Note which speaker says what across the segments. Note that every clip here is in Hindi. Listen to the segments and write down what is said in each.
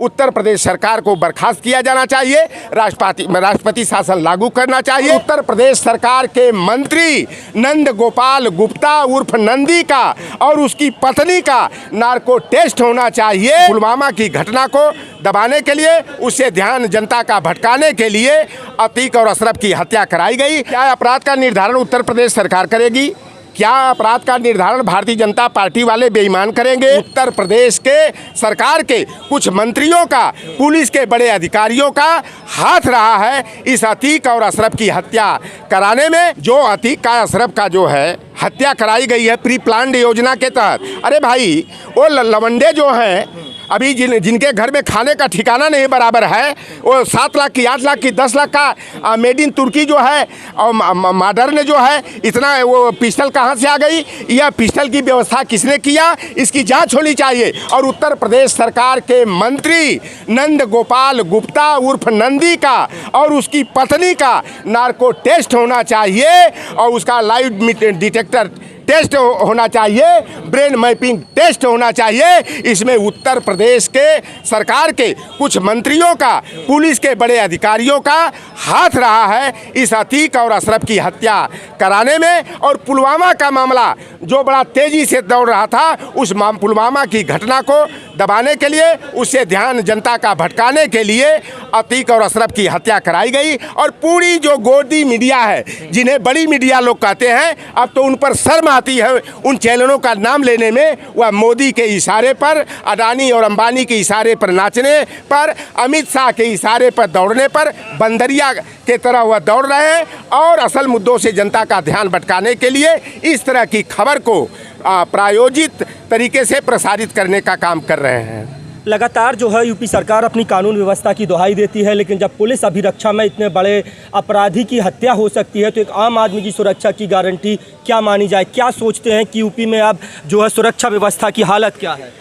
Speaker 1: उत्तर प्रदेश सरकार को बर्खास्त किया जाना चाहिए, राष्ट्रपति शासन लागू करना चाहिए। उत्तर प्रदेश सरकार के मंत्री नंद गोपाल गुप्ता उर्फ नंदी का और उसकी पत्नी का नार्को टेस्ट होना चाहिए। पुलवामा की घटना को दबाने के लिए, उससे ध्यान जनता का भटकाने के लिए अतीक और अशरफ की हत्या कराई गई। क्या अपराध का निर्धारण उत्तर प्रदेश सरकार करेगी? क्या अपराध का निर्धारण भारतीय जनता पार्टी वाले बेईमान करेंगे? उत्तर प्रदेश के सरकार के कुछ मंत्रियों का, पुलिस के बड़े अधिकारियों का हाथ रहा है इस अतीक और अशरफ की हत्या कराने में। जो अतीक का अशरफ का जो है हत्या कराई गई है प्री प्लान्ड योजना के तहत। अरे भाई, वो लवंडे जो हैं अभी जिनके घर में खाने का ठिकाना नहीं बराबर है, वो 7 लाख की, 8 लाख की, 10 लाख का मेड इन तुर्की जो है और मॉडर्न जो है, इतना वो पिस्टल कहाँ से आ गई? यह पिस्टल की व्यवस्था किसने किया? इसकी जांच होनी चाहिए। और उत्तर प्रदेश सरकार के मंत्री नंद गोपाल गुप्ता उर्फ नंदी का और उसकी पत्नी का नार्को टेस्ट होना चाहिए और उसका लाइव डिटेक्टर टेस्ट होना चाहिए, ब्रेन मैपिंग टेस्ट होना चाहिए। इसमें उत्तर प्रदेश के सरकार के कुछ मंत्रियों का, पुलिस के बड़े अधिकारियों का हाथ रहा है इस अतीक और अशरफ की हत्या कराने में। और पुलवामा का मामला जो बड़ा तेजी से दौड़ रहा था, उस पुलवामा की घटना को दबाने के लिए, उससे ध्यान जनता का भटकाने के लिए अतीक और अशरफ की हत्या कराई गई। और पूरी जो गोदी मीडिया है, जिन्हें बड़ी मीडिया लोग कहते हैं, अब तो उन पर शर्म आती है उन चैनलों का नाम लेने में। वह मोदी के इशारे पर, अडानी और अंबानी के इशारे पर नाचने पर, अमित शाह के इशारे पर दौड़ने पर बंदरिया के तरह वह दौड़ रहे हैं और असल मुद्दों से जनता का ध्यान भटकाने के लिए इस तरह की खबर को प्रायोजित तरीके से प्रसारित करने का काम कर रहे हैं।
Speaker 2: लगातार जो है यूपी सरकार अपनी कानून व्यवस्था की दुहाई देती है, लेकिन जब पुलिस अभिरक्षा में इतने बड़े अपराधी की हत्या हो सकती है तो एक आम आदमी की सुरक्षा की गारंटी क्या मानी जाए? क्या सोचते हैं कि यूपी में अब जो है सुरक्षा व्यवस्था की हालत क्या है?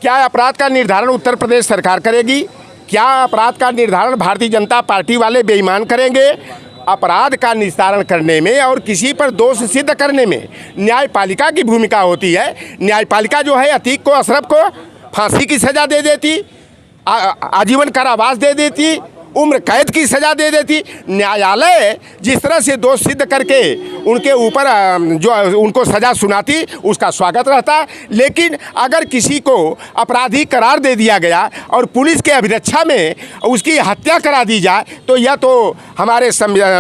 Speaker 1: क्या अपराध का निर्धारण उत्तर प्रदेश सरकार करेगी? क्या अपराध का निर्धारण भारतीय जनता पार्टी वाले बेईमान करेंगे? अपराध का निस्तारण करने में और किसी पर दोष सिद्ध करने में न्यायपालिका की भूमिका होती है। न्यायपालिका जो है अतीक को, अशरफ को फांसी की सज़ा दे देती, आजीवन कारावास दे देती, उम्र कैद की सज़ा दे देती। न्यायालय जिस तरह से दोष सिद्ध करके उनके ऊपर जो उनको सज़ा सुनाती, उसका स्वागत रहता। लेकिन अगर किसी को अपराधी करार दे दिया गया और पुलिस के अभिरक्षा में उसकी हत्या करा दी जाए, तो यह तो हमारे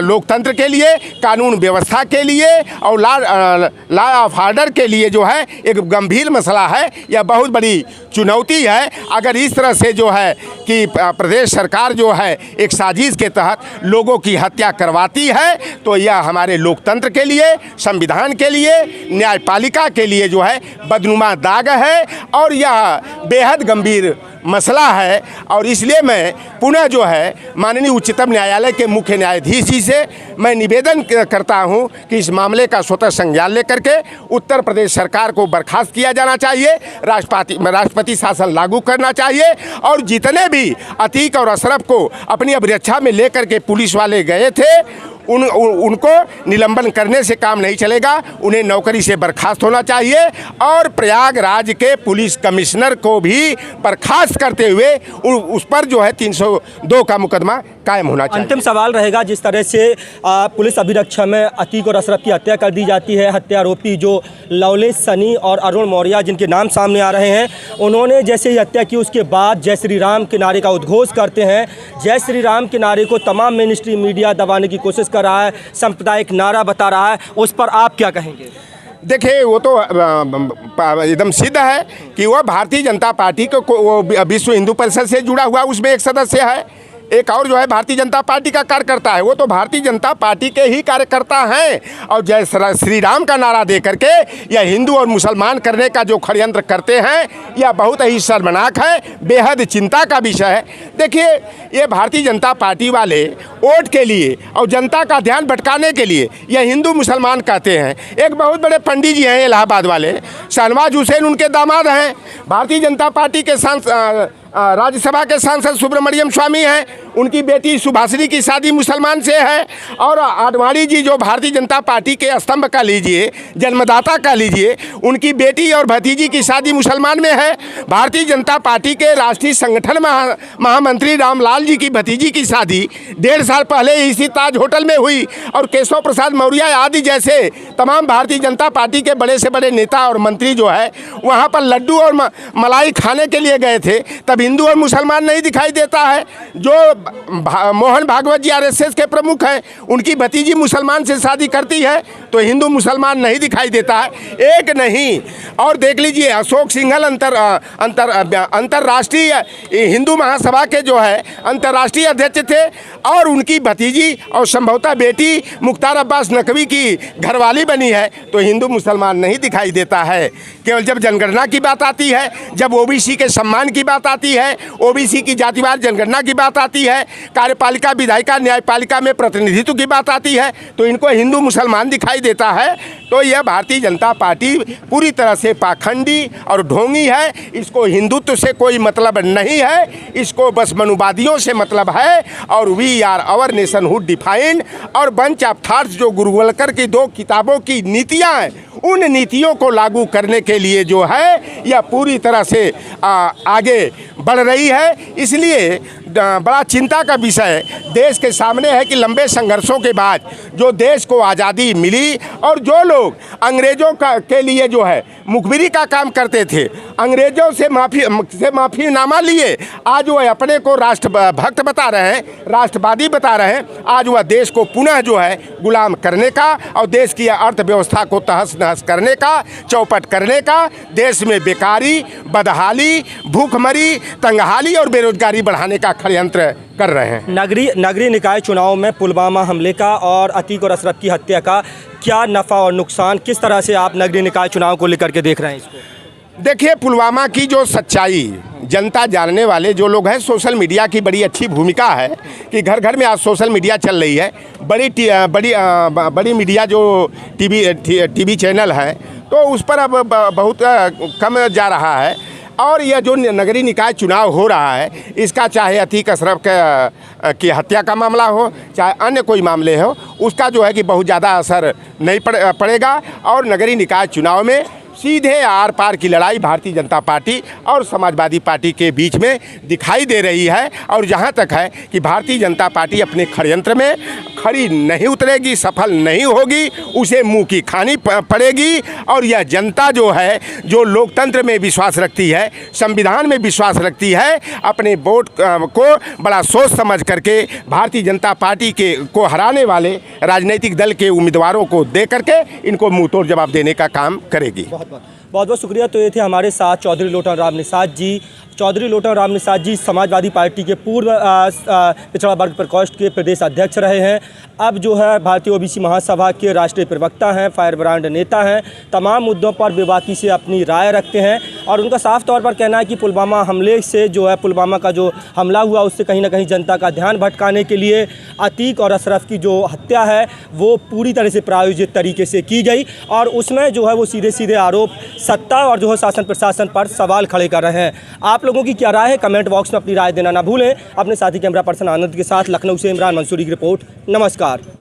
Speaker 1: लोकतंत्र के लिए, कानून व्यवस्था के लिए और लॉ ऑफ ऑर्डर के लिए जो है एक गंभीर मसला है। यह बहुत बड़ी चुनौती है। अगर इस तरह से जो है कि प्रदेश सरकार जो है एक साजिश के तहत लोगों की हत्या करवाती है, तो यह हमारे लोकतंत्र के लिए, संविधान के लिए, न्यायपालिका के लिए जो है बदनुमा दाग है और यह बेहद गंभीर मसला है। और इसलिए मैं पुनः जो है माननीय उच्चतम न्यायालय के मुख्य न्यायाधीश जी से मैं निवेदन करता हूं कि इस मामले का स्वतः संज्ञान लेकर के उत्तर प्रदेश सरकार को बर्खास्त किया जाना चाहिए, राष्ट्रपति शासन लागू करना चाहिए। और जितने भी अतीक और अशरफ को अपनी अभिरक्षा में लेकर के पुलिस वाले गए थे, उनको निलंबन करने से काम नहीं चलेगा, उन्हें नौकरी से बर्खास्त होना चाहिए और प्रयागराज के पुलिस कमिश्नर को भी बर्खास्त करते हुए उस पर जो है 302 का मुकदमा कायम होना चाहिए।
Speaker 2: अंतिम सवाल रहेगा, जिस तरह से पुलिस अभिरक्षा में अतीक और अशरफ की हत्या कर दी जाती है, हत्या आरोपी जो लवलेश सनी और अरुण मौर्य जिनके नाम सामने आ रहे हैं, उन्होंने जैसे ही हत्या की उसके बाद जय श्री राम के नारे का उद्घोष करते हैं। जय श्री राम के नारे को तमाम मेन स्ट्रीम मीडिया दबाने की कोशिश कर रहा है, सांप्रदायिक नारा बता रहा है, उस पर आप क्या कहेंगे?
Speaker 1: देखिए, वो तो एकदम सिद्ध है कि वह भारतीय जनता पार्टी को वो विश्व हिंदू परिषद से जुड़ा हुआ उसमें एक सदस्य है। एक और जो है भारतीय जनता पार्टी का कार्यकर्ता है, वो तो भारतीय जनता पार्टी के ही कार्यकर्ता हैं। और जय श्री राम का नारा दे करके यह हिंदू और मुसलमान करने का जो षड्यंत्र करते हैं, यह बहुत ही शर्मनाक है, बेहद चिंता का विषय है। देखिए, ये भारतीय जनता पार्टी वाले वोट के लिए और जनता का ध्यान भटकाने के लिए यह हिंदू मुसलमान कहते हैं। एक बहुत बड़े पंडित जी हैं इलाहाबाद वाले, शहनवाज हुसैन उनके दामाद हैं। भारतीय जनता पार्टी के राज्यसभा के सांसद सुब्रमण्यम स्वामी हैं, उनकी बेटी सुभाषिनी की शादी मुसलमान से है। और आडवाणी जी जो भारतीय जनता पार्टी के स्तंभ का लीजिए, जन्मदाता का लीजिए, उनकी बेटी और भतीजी की शादी मुसलमान में है। भारतीय जनता पार्टी के राष्ट्रीय संगठन महामंत्री रामलाल जी की भतीजी की शादी 1.5 साल पहले इसी ताज होटल में हुई। और केशव प्रसाद मौर्य आदि जैसे तमाम भारतीय जनता पार्टी के बड़े से बड़े नेता और मंत्री जो है वहाँ पर लड्डू और मलाई खाने के लिए गए थे, तब हिंदू और मुसलमान नहीं दिखाई देता है। जो मोहन भागवत जी आरएसएस के प्रमुख हैं, उनकी भतीजी मुसलमान से शादी करती है तो हिंदू मुसलमान नहीं दिखाई देता है, एक नहीं। और देख लीजिए अशोक सिंघल अंतर्राष्ट्रीय हिंदू महासभा के जो है अंतर्राष्ट्रीय अध्यक्ष थे, और उनकी भतीजी और संभवतः बेटी मुख्तार अब्बास नकवी की घरवाली बनी है तो हिंदू मुसलमान नहीं दिखाई देता है। केवल जब जनगणना की बात आती है, जब ओबीसी के सम्मान की बात आती है, ओबीसी की जातिवार जनगणना की बात आती है, कार्यपालिका विधायिका न्यायपालिका में प्रतिनिधित्व की बात आती है तो इनको हिंदू मुसलमान दिखाई देता है। तो यह भारतीय जनता पार्टी पूरी तरह से पाखंडी और ढोंगी है। इसको हिंदुत्व से कोई मतलब नहीं है, इसको बस मनुवादियों से मतलब है। और we or our nationhood defined और बंच ऑफ थॉट्स जो गुरुवलकर की 2 किताबों की नीतियाँ हैं, उन नीतियों को लागू करने के लिए जो है यह पूरी तरह से आगे बढ़ रही है। इसलिए बड़ा चिंता का विषय देश के सामने है कि लंबे संघर्षों के बाद जो देश को आज़ादी मिली और जो लोग अंग्रेज़ों के लिए जो है मुखबिरी का काम करते थे, अंग्रेज़ों से माफ़ीनामा लिए, आज वह अपने को राष्ट्रभक्त बता रहे हैं, राष्ट्रवादी बता रहे हैं। आज वह देश को पुनः जो है गुलाम करने का और देश की अर्थव्यवस्था को तहस नहस करने का, चौपट करने का, देश में बेकारी, बदहाली, भूखमरी, तंगहाली और बेरोजगारी बढ़ाने का षड्यंत्र कर रहे हैं।
Speaker 2: नगरीय निकाय चुनाव में पुलवामा हमले का और अतीक और अशरफ की हत्या का क्या नफ़ा और नुकसान, किस तरह से आप नगरीय निकाय चुनाव को लेकर के देख रहे हैं इसको?
Speaker 1: देखिए, पुलवामा की जो सच्चाई जनता जानने वाले जो लोग हैं, सोशल मीडिया की बड़ी अच्छी भूमिका है कि घर घर में आज सोशल मीडिया चल रही है। बड़ी मीडिया जो टीवी चैनल है तो उस पर अब बहुत कम जा रहा है। और यह जो नगरीय निकाय चुनाव हो रहा है, इसका चाहे अतीक अशरफ की हत्या का मामला हो, चाहे अन्य कोई मामले हो, उसका जो है कि बहुत ज़्यादा असर नहीं पड़ेगा। और नगरीय निकाय चुनाव में सीधे आर पार की लड़ाई भारतीय जनता पार्टी और समाजवादी पार्टी के बीच में दिखाई दे रही है। और जहां तक है कि भारतीय जनता पार्टी अपने षड्यंत्र में खड़ी नहीं उतरेगी, सफल नहीं होगी, उसे मुंह की खानी पड़ेगी। और यह जनता जो है, जो लोकतंत्र में विश्वास रखती है, संविधान में विश्वास रखती है, अपने वोट को बड़ा सोच समझ करके भारतीय जनता पार्टी को हराने वाले राजनीतिक दल के उम्मीदवारों को दे करके इनको मुँह तोड़ जवाब देने का काम करेगी।
Speaker 2: बहुत बहुत शुक्रिया। तो ये थे हमारे साथ चौधरी लोटन राम निषाद जी। चौधरी लोटन राम निषाद जी समाजवादी पार्टी के पूर्व पिछड़ा वर्ग प्रकोष्ठ के प्रदेश अध्यक्ष रहे हैं, अब जो है भारतीय ओबीसी महासभा के राष्ट्रीय प्रवक्ता हैं, फायर ब्रांड नेता हैं, तमाम मुद्दों पर बेबाकी से अपनी राय रखते हैं। और उनका साफ तौर पर कहना है कि पुलवामा हमले से जो है, पुलवामा का जो हमला हुआ उससे कहीं ना कहीं जनता का ध्यान भटकाने के लिए अतीक और अशरफ की जो हत्या है वो पूरी तरह से प्रायोजित तरीके से की गई। और उसमें जो है वो सीधे सीधे आरोप सत्ता और जो है शासन प्रशासन पर सवाल खड़े कर रहे हैं। आप लोगों की क्या राय है, कमेंट बॉक्स में अपनी राय देना ना भूलें। अपने साथी कैमरा पर्सन आनंद के साथ लखनऊ से इमरान मंसूरी की रिपोर्ट। नमस्कार।